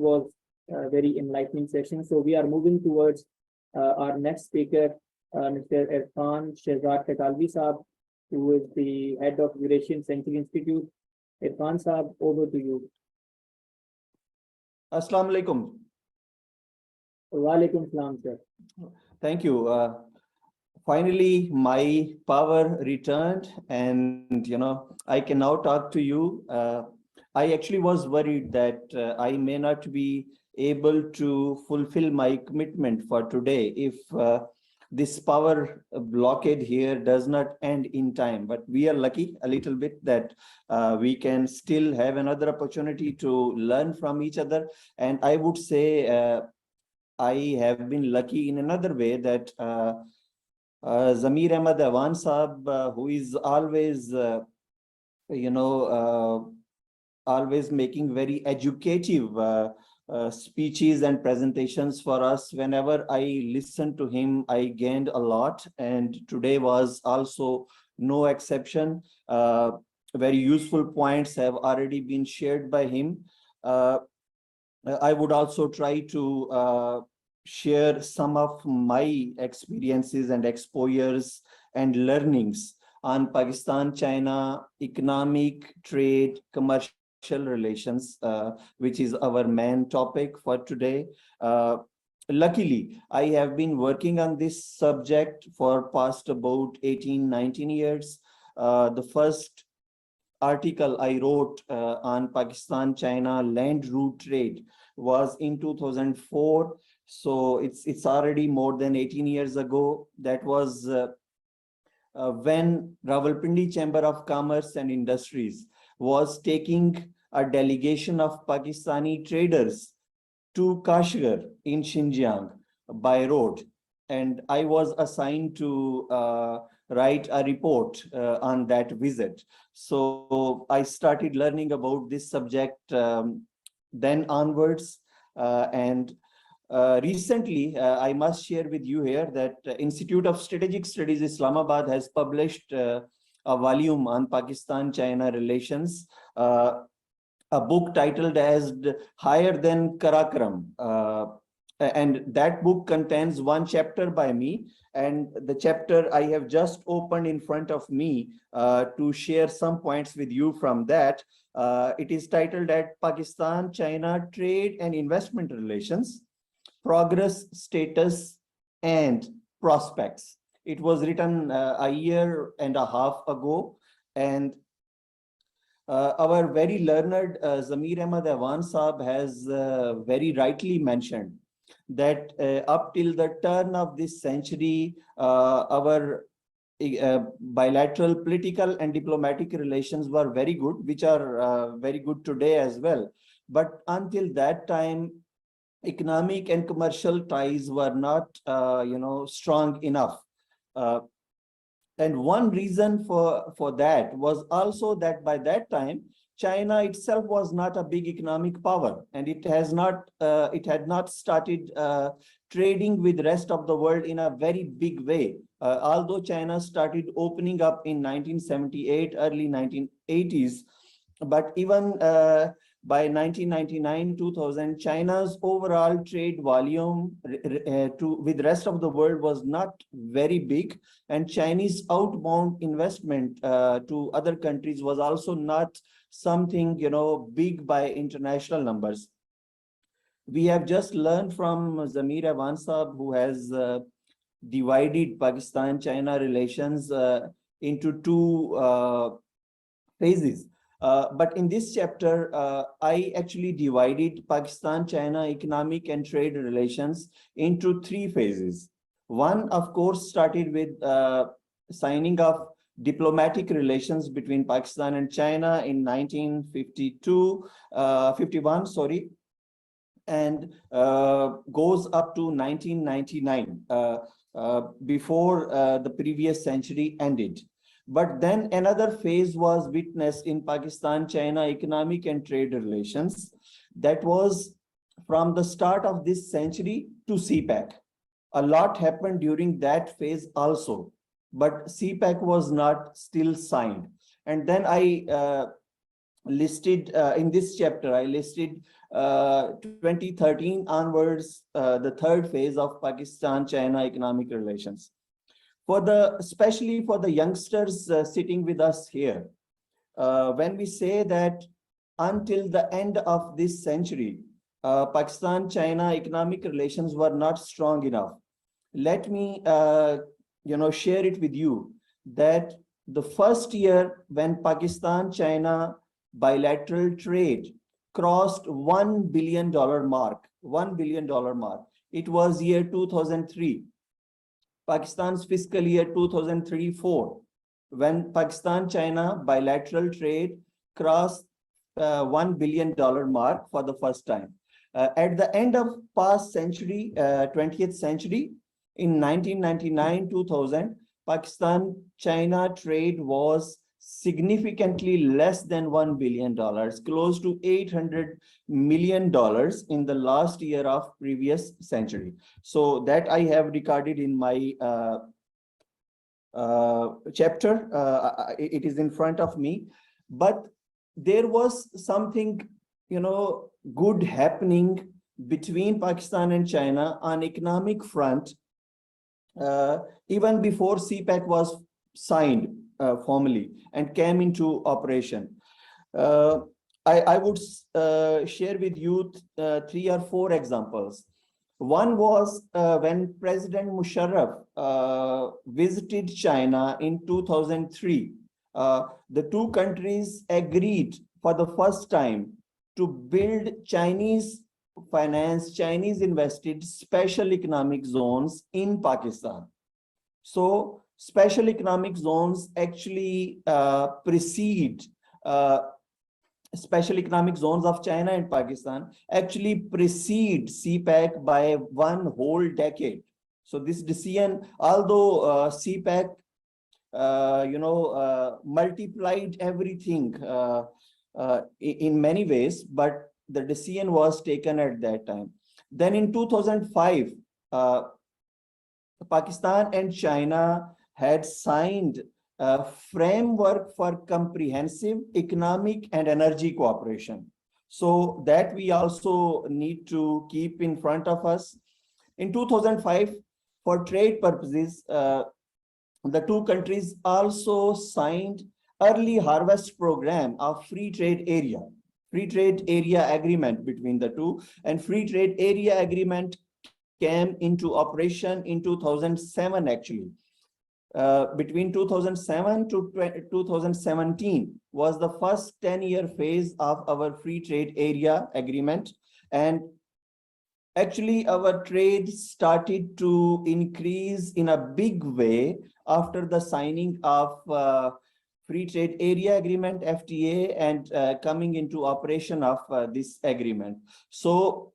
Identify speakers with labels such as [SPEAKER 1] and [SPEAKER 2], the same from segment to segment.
[SPEAKER 1] was a very enlightening session. So we are moving towards our next speaker, Mr. Irfan Shehzad Katalvi Saab, who is the head of Eurasian Century Institute. Irfan Saab, over to you.
[SPEAKER 2] Assalamu alaikum.
[SPEAKER 1] Wa alaikum salam, sir.
[SPEAKER 2] Thank you. Finally, my power returned, and I can now talk to you. I actually was worried that I may not be able to fulfill my commitment for today if this power blockade here does not end in time. But we are lucky a little bit that we can still have another opportunity to learn from each other. And I would say I have been lucky in another way that Zamir Ahmad Awan Saab, who is always, always making very educative speeches and presentations for us. Whenever I listen to him, I gained a lot, and today was also no exception. Very useful points have already been shared by him. I would also try to share some of my experiences and exposures and learnings on Pakistan-China economic, trade, commercial relations, which is our main topic for today. Luckily, I have been working on this subject for past about 18-19 years. The first article I wrote on Pakistan-China land route trade was in 2004. So it's already more than 18 years ago. That was when Rawalpindi Chamber of Commerce and Industries was taking a delegation of Pakistani traders to Kashgar in Xinjiang by road. And I was assigned to write a report on that visit. So I started learning about this subject then onwards. Recently, I must share with you here that Institute of Strategic Studies Islamabad has published a volume on Pakistan-China relations, a book titled as Higher Than Karakram. And that book contains one chapter by me, and the chapter I have just opened in front of me to share some points with you from that. It is titled at Pakistan-China Trade and Investment Relations, Progress, Status, and Prospects. It was written a year and a half ago, and our very learned Zamir Ahmad Awan Saab has very rightly mentioned that up till the turn of this century, our bilateral political and diplomatic relations were very good, which are very good today as well. But until that time, economic and commercial ties were not, strong enough. And one reason for that was also that by that time, China itself was not a big economic power, and it had not started trading with the rest of the world in a very big way. Although China started opening up in 1978, early 1980s, but even by 1999-2000, China's overall trade volume with the rest of the world was not very big, and Chinese outbound investment to other countries was also not something big by international numbers. We have just learned from Zamir Ahmad Saab, who has divided Pakistan-China relations into two phases. But in this chapter, I actually divided Pakistan-China economic and trade relations into three phases. One, of course, started with signing of diplomatic relations between Pakistan and China in 1951, and goes up to 1999, before the previous century ended. But then another phase was witnessed in Pakistan-China economic and trade relations. That was from the start of this century to CPEC. A lot happened during that phase also, but CPEC was not still signed. And then I listed in this chapter. I listed 2013 onwards, the third phase of Pakistan-China economic relations. Especially for the youngsters sitting with us here, when we say that until the end of this century, Pakistan-China economic relations were not strong enough. Let me, share it with you that the first year when Pakistan-China bilateral trade crossed $1 billion mark, it was year 2003. Pakistan's fiscal year 2003-04, when Pakistan-China bilateral trade crossed $1 billion mark for the first time. At the end of past century, 20th century, in 1999-2000, Pakistan-China trade was significantly less than $1 billion, close to $800 million in the last year of previous century. So that I have recorded in my chapter. It is in front of me, but there was something, good happening between Pakistan and China on economic front, even before CPEC was signed formally and came into operation. I would share with you 3 or 4 examples. One was when President Musharraf visited China in 2003. The two countries agreed for the first time to build Chinese finance, Chinese invested special economic zones in Pakistan. So special economic zones actually precede special economic zones of China and Pakistan actually precede CPEC by 1 whole decade. So this decision, although CPEC, multiplied everything in many ways, but the decision was taken at that time. Then in 2005, Pakistan and China had signed a framework for comprehensive economic and energy cooperation. So that we also need to keep in front of us. In 2005, for trade purposes, the two countries also signed early harvest program of free trade area agreement between the two, and free trade area agreement came into operation in 2007 actually. Between 2007 to 2017 was the first 10-year phase of our free trade area agreement, and actually our trade started to increase in a big way after the signing of free trade area agreement FTA and coming into operation of this agreement. So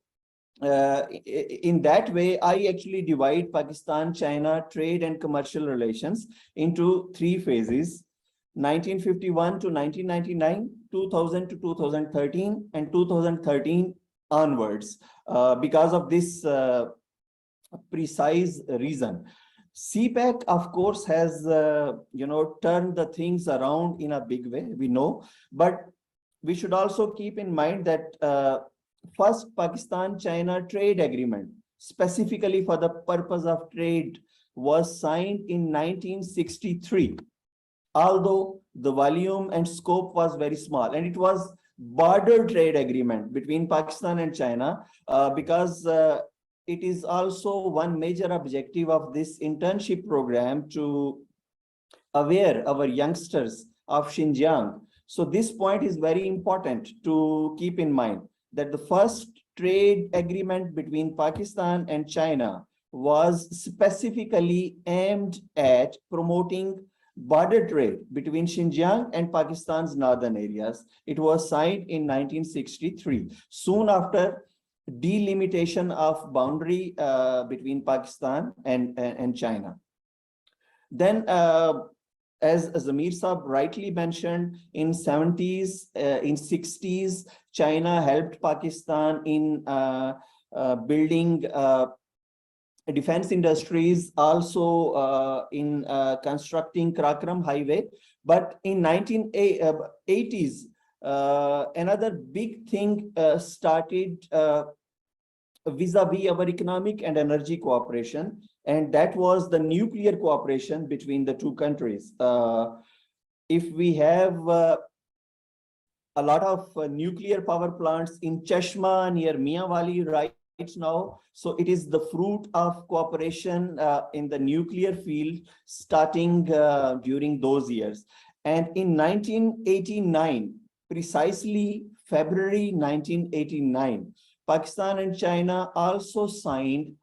[SPEAKER 2] in that way, I actually divide Pakistan-China trade and commercial relations into 3 phases: 1951 to 1999, 2000 to 2013, and 2013 onwards, because of this precise reason. CPEC, of course, has turned the things around in a big way, we know, but we should also keep in mind that first Pakistan-China trade agreement, specifically for the purpose of trade, was signed in 1963, although the volume and scope was very small, and it was border trade agreement between Pakistan and China, because it is also one major objective of this internship program to aware our youngsters of Xinjiang. So this point is very important to keep in mind, that the first trade agreement between Pakistan and China was specifically aimed at promoting border trade between Xinjiang and Pakistan's northern areas. It was signed in 1963, soon after delimitation of boundary between Pakistan and China. Then, as Zamir Saab rightly mentioned, in 70s, in 60s, China helped Pakistan in building defense industries, also in constructing Karakram Highway. But in 1980s, another big thing started vis-a-vis our economic and energy cooperation, and that was the nuclear cooperation between the two countries. If we have a lot of nuclear power plants in Chashma near Mianwali right now, so it is the fruit of cooperation in the nuclear field starting during those years. And in 1989, precisely February 1989, Pakistan and China also signed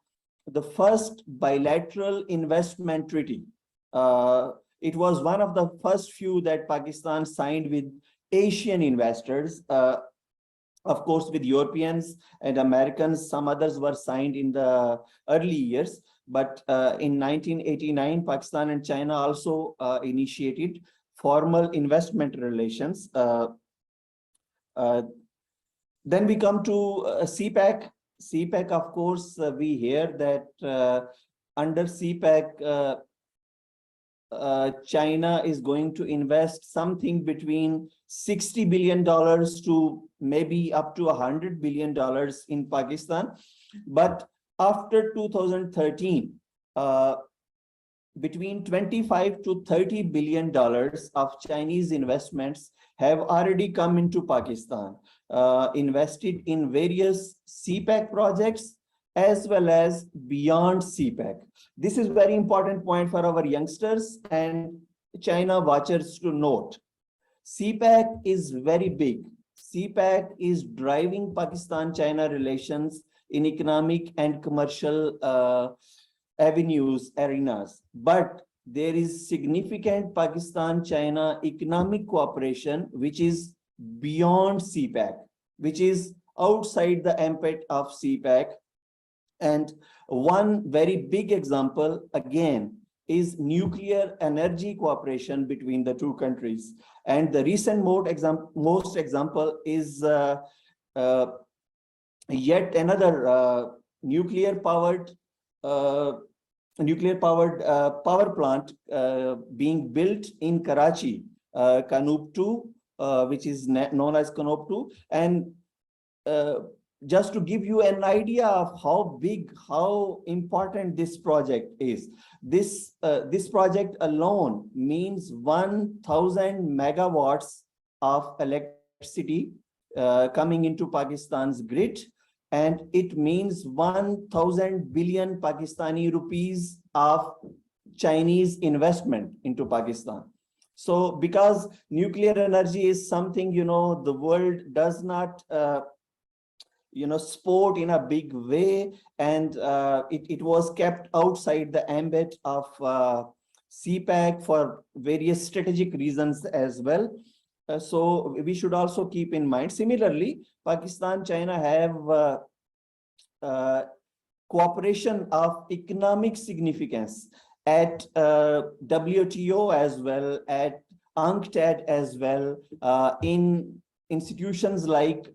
[SPEAKER 2] the first bilateral investment treaty. It was one of the first few that Pakistan signed with Asian investors. Of course, with Europeans and Americans, some others were signed in the early years. But in 1989, Pakistan and China also initiated formal investment relations. Then we come to CPEC. CPEC, of course, we hear that under CPEC, China is going to invest something between $60 billion to maybe up to $100 billion in Pakistan. But after 2013, between 25 to $30 billion of Chinese investments have already come into Pakistan, invested in various CPEC projects as well as beyond CPEC. This is very important point for our youngsters and China watchers to note. CPEC is very big. CPEC is driving Pakistan-China relations in economic and commercial avenues, arenas. But there is significant Pakistan-China economic cooperation, which is beyond CPEC, which is outside the ambit of CPEC. And one very big example, again, is nuclear energy cooperation between the two countries. And the recent most example is yet another nuclear powered power plant being built in Karachi, Kanoop 2, which is known as Kanoop 2. And just to give you an idea of how big, how important this project is, this project alone means 1,000 megawatts of electricity coming into Pakistan's grid, and it means 1,000 billion Pakistani rupees of Chinese investment into Pakistan. So because nuclear energy is something, the world does not sport in a big way, and it was kept outside the ambit of CPEC for various strategic reasons as well. So we should also keep in mind. Similarly, Pakistan, China have cooperation of economic significance at WTO as well, at UNCTAD as well, in institutions like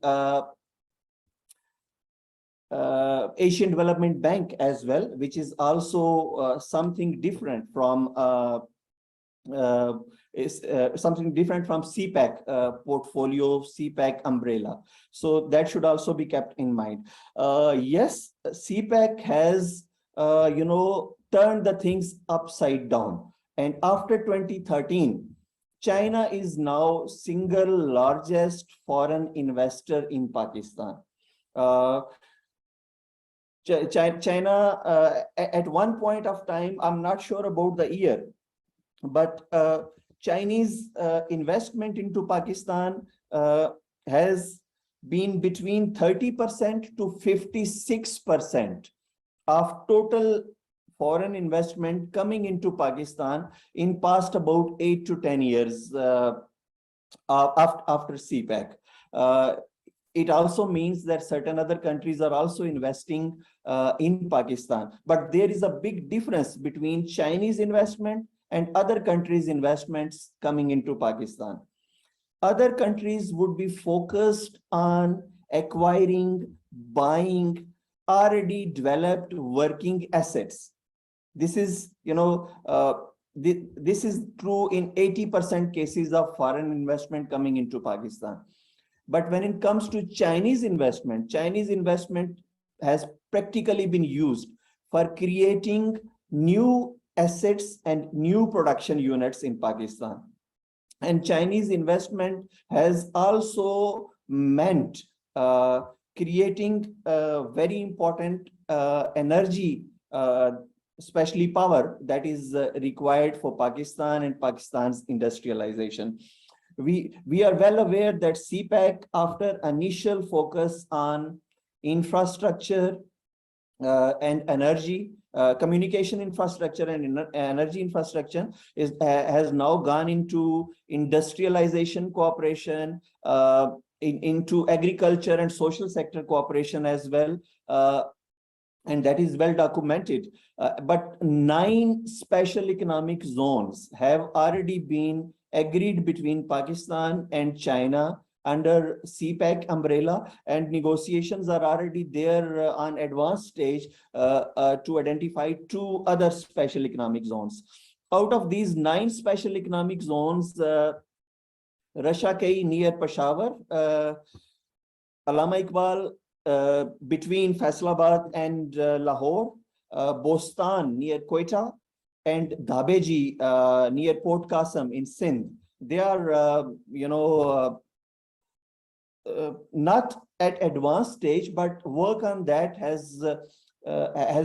[SPEAKER 2] Asian Development Bank as well, which is also something different from CPEC portfolio, CPEC umbrella. So that should also be kept in mind. Yes, CPEC has turned the things upside down, and after 2013, China is now single largest foreign investor in Pakistan. China, at one point of time, I'm not sure about the year, but Chinese investment into Pakistan has been between 30% to 56% of total foreign investment coming into Pakistan in past about 8 to 10 years after CPEC. It also means that certain other countries are also investing in Pakistan. But there is a big difference between Chinese investment and other countries' investments coming into Pakistan. Other countries would be focused on acquiring, buying already developed working assets. This is, this is true in 80% cases of foreign investment coming into Pakistan. But when it comes to Chinese investment has practically been used for creating new assets and new production units in Pakistan. And Chinese investment has also meant creating very important energy, especially power, that is required for Pakistan and Pakistan's industrialization. We are well aware that CPEC, after initial focus on infrastructure and energy, communication infrastructure and energy infrastructure, has now gone into industrialization cooperation, into agriculture and social sector cooperation as well. And that is well documented. But 9 special economic zones have already been agreed between Pakistan and China under CPEC umbrella, and negotiations are already there on advanced stage to identify 2 other special economic zones. Out of these 9 special economic zones, Rashakai near Peshawar, Allama Iqbal between Faisalabad and Lahore, Bostan near Quetta, and Dhabeji near Port Qasim in Sindh. They are, not at advanced stage, but work on that has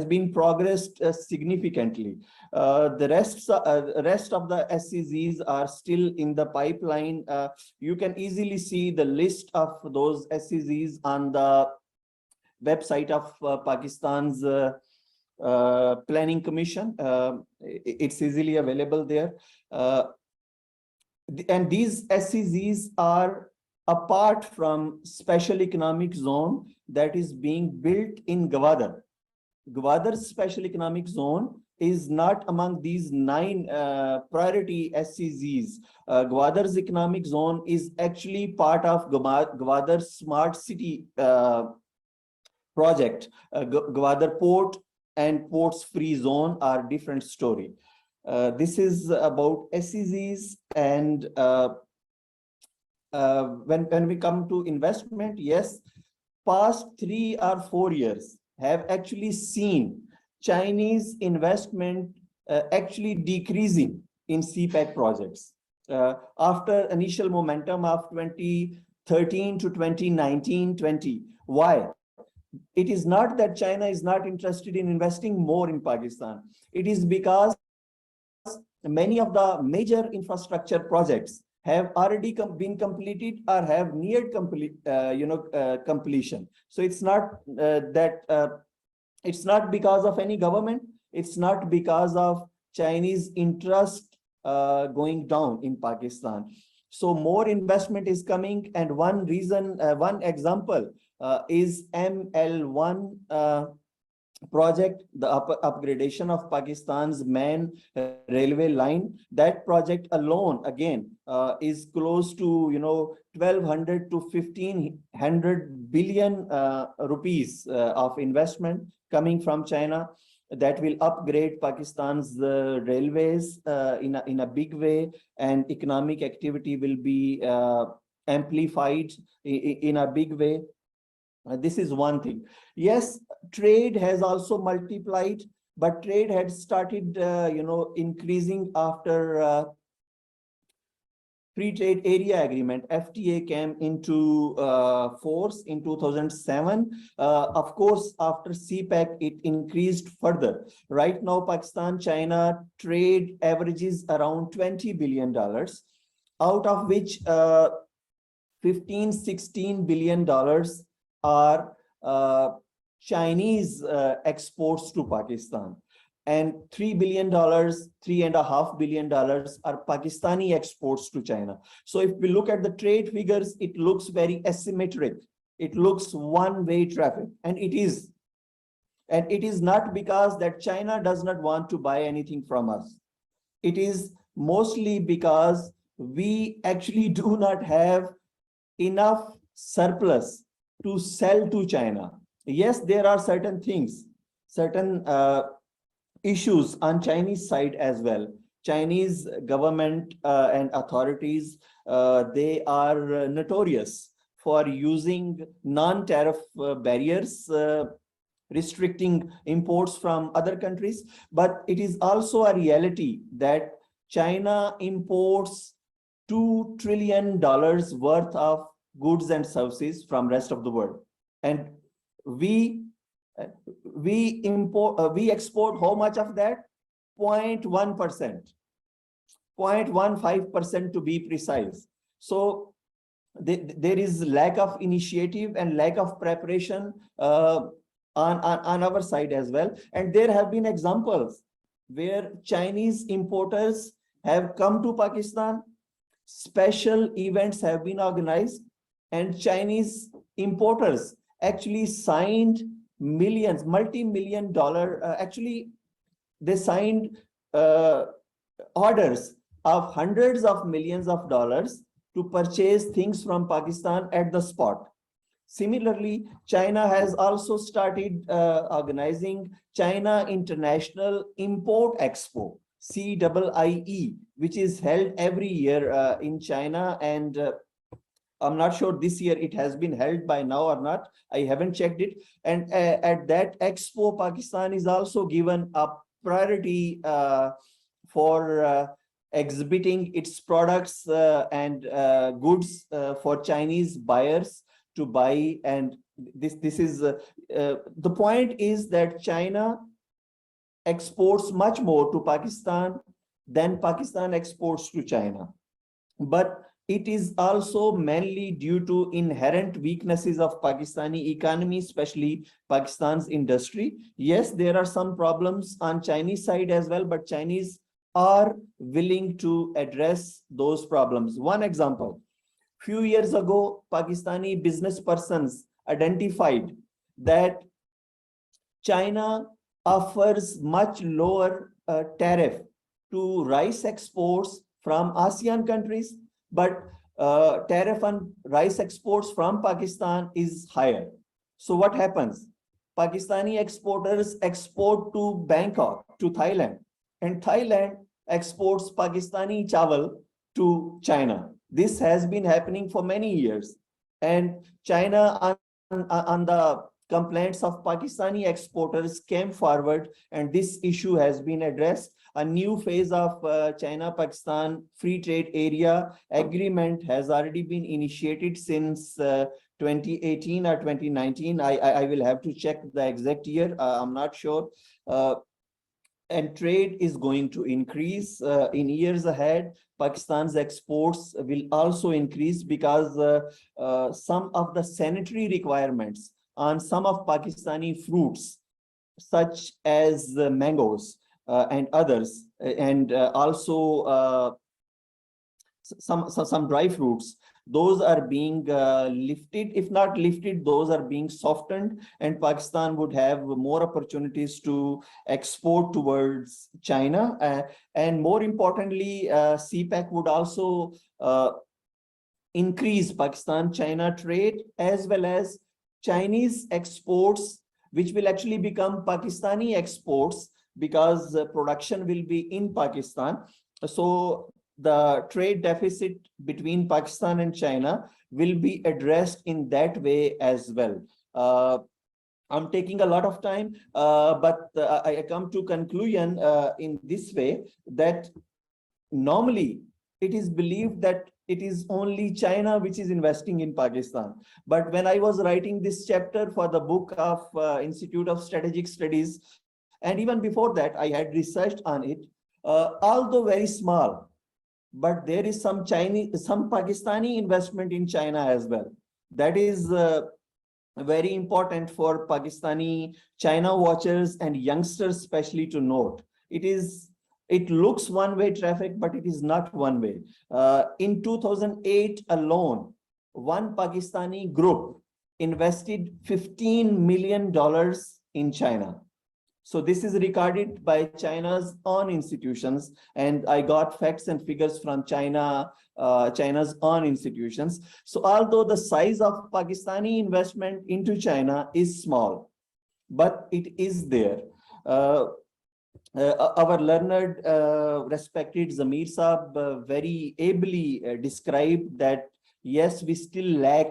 [SPEAKER 2] been progressed significantly. The rest of the SEZs are still in the pipeline. You can easily see the list of those SEZs on the website of Pakistan's Planning Commission. It's easily available there. And these SEZs are apart from special economic zone that is being built in Gwadar. Gwadar's special economic zone is not among these 9 priority SEZs. Gwadar's economic zone is actually part of Gwadar Smart City project. Gwadar Port and Ports Free Zone are different story. This is about SEZs. And when we come to investment, yes, past 3 or 4 years have actually seen Chinese investment actually decreasing in CPEC projects. After initial momentum of 2013 to 2019-20. Why? It is not that China is not interested in investing more in Pakistan. It is because many of the major infrastructure projects have already been completed or have neared completion. So it's not it's not because of any government. It's not because of Chinese interest going down in Pakistan. So more investment is coming, and one reason, one example is ML1 project, the upgradation of Pakistan's main railway line. That project alone again is close to 1200 to 1500 billion rupees of investment coming from China that will upgrade Pakistan's railways in a big way, and economic activity will be amplified in a big way. This is one thing. Yes, trade has also multiplied, but trade had started, increasing after Free Trade Area Agreement, FTA, came into force in 2007. Of course, after CPEC, it increased further. Right now, Pakistan-China trade averages around $20 billion, out of which $15–16 billion are Chinese exports to Pakistan, and $3 billion, $3.5 billion are Pakistani exports to China. So if we look at the trade figures, it looks very asymmetric. It looks one-way traffic, and it is. And it is not because that China does not want to buy anything from us. It is mostly because we actually do not have enough surplus to sell to China. Yes, there are certain things, certain issues on Chinese side as well. Chinese government and authorities, they are notorious for using non-tariff barriers, restricting imports from other countries. But it is also a reality that China imports $2 trillion worth of goods and services from rest of the world. And we export how much of that? 0.1%, 0.15% to be precise. So there is lack of initiative and lack of preparation on our side as well. And there have been examples where Chinese importers have come to Pakistan, special events have been organized, and Chinese importers actually signed millions, multi-million dollar, actually they signed orders of hundreds of millions of dollars to purchase things from Pakistan at the spot. Similarly, China has also started organizing China International Import Expo, CIIE, which is held every year in China. And I'm not sure this year it has been held by now or not. I haven't checked it. And at that expo, Pakistan is also given a priority for exhibiting its products and goods for Chinese buyers to buy. And this is the point is that China exports much more to Pakistan than Pakistan exports to China. But it is also mainly due to inherent weaknesses of Pakistani economy, especially Pakistan's industry. Yes, there are some problems on Chinese side as well, but Chinese are willing to address those problems. One example, few years ago, Pakistani business persons identified that China offers much lower tariff to rice exports from ASEAN countries, but tariff on rice exports from Pakistan is higher. So what happens? Pakistani exporters export to Bangkok, to Thailand, and Thailand exports Pakistani chawal to China. This has been happening for many years. And China, on the complaints of Pakistani exporters, came forward, and this issue has been addressed. A new phase of China-Pakistan Free Trade Area Agreement has already been initiated since 2018 or 2019. I will have to check the exact year. I'm not sure. And trade is going to increase in years ahead. Pakistan's exports will also increase because some of the sanitary requirements on some of Pakistani fruits, such as mangoes and others, and also some dry fruits, those are being lifted. If not lifted, those are being softened, and Pakistan would have more opportunities to export towards China. And more importantly, CPEC would also increase Pakistan-China trade, as well as Chinese exports, which will actually become Pakistani exports because production will be in Pakistan. So the trade deficit between Pakistan and China will be addressed in that way as well. I'm taking a lot of time, but I come to conclusion in this way, that normally it is believed that it is only China which is investing in Pakistan. But when I was writing this chapter for the book of Institute of Strategic Studies, and even before that, I had researched on it, although very small, but there is some Pakistani investment in China as well. That is very important for Pakistani China watchers and youngsters especially to note. It looks one-way traffic, but it is not one-way. In 2008 alone, one Pakistani group invested $15 million in China. So this is recorded by China's own institutions, and I got facts and figures from China's own institutions. So although the size of Pakistani investment into China is small, but it is there. our learned, respected Zamir Saab very ably described that, yes, we still lack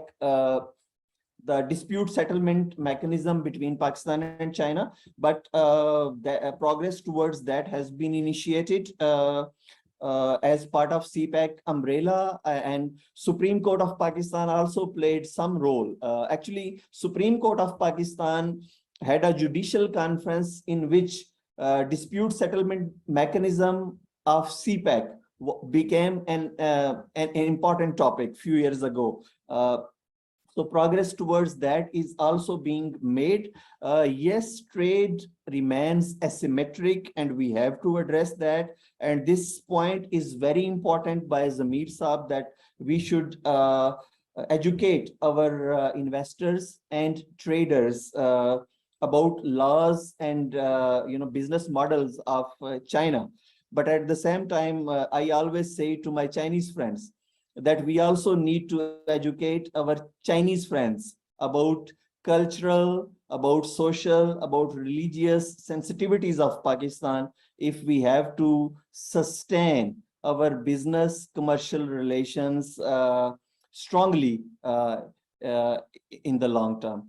[SPEAKER 2] the dispute settlement mechanism between Pakistan and China, but the progress towards that has been initiated as part of CPEC umbrella, and Supreme Court of Pakistan also played some role. Actually, Supreme Court of Pakistan had a judicial conference in which dispute settlement mechanism of CPEC became an important topic few years ago. So progress towards that is also being made. Yes, trade remains asymmetric and we have to address that. And this point is very important by Zamir Saab, that we should educate our investors and traders about laws and business models of China. But at the same time, I always say to my Chinese friends that we also need to educate our Chinese friends about cultural, about social, about religious sensitivities of Pakistan if we have to sustain our business commercial relations strongly in the long term.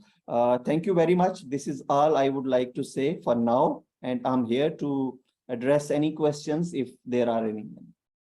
[SPEAKER 2] Thank you very much. This is all I would like to say for now, and I'm here to address any questions if there are any.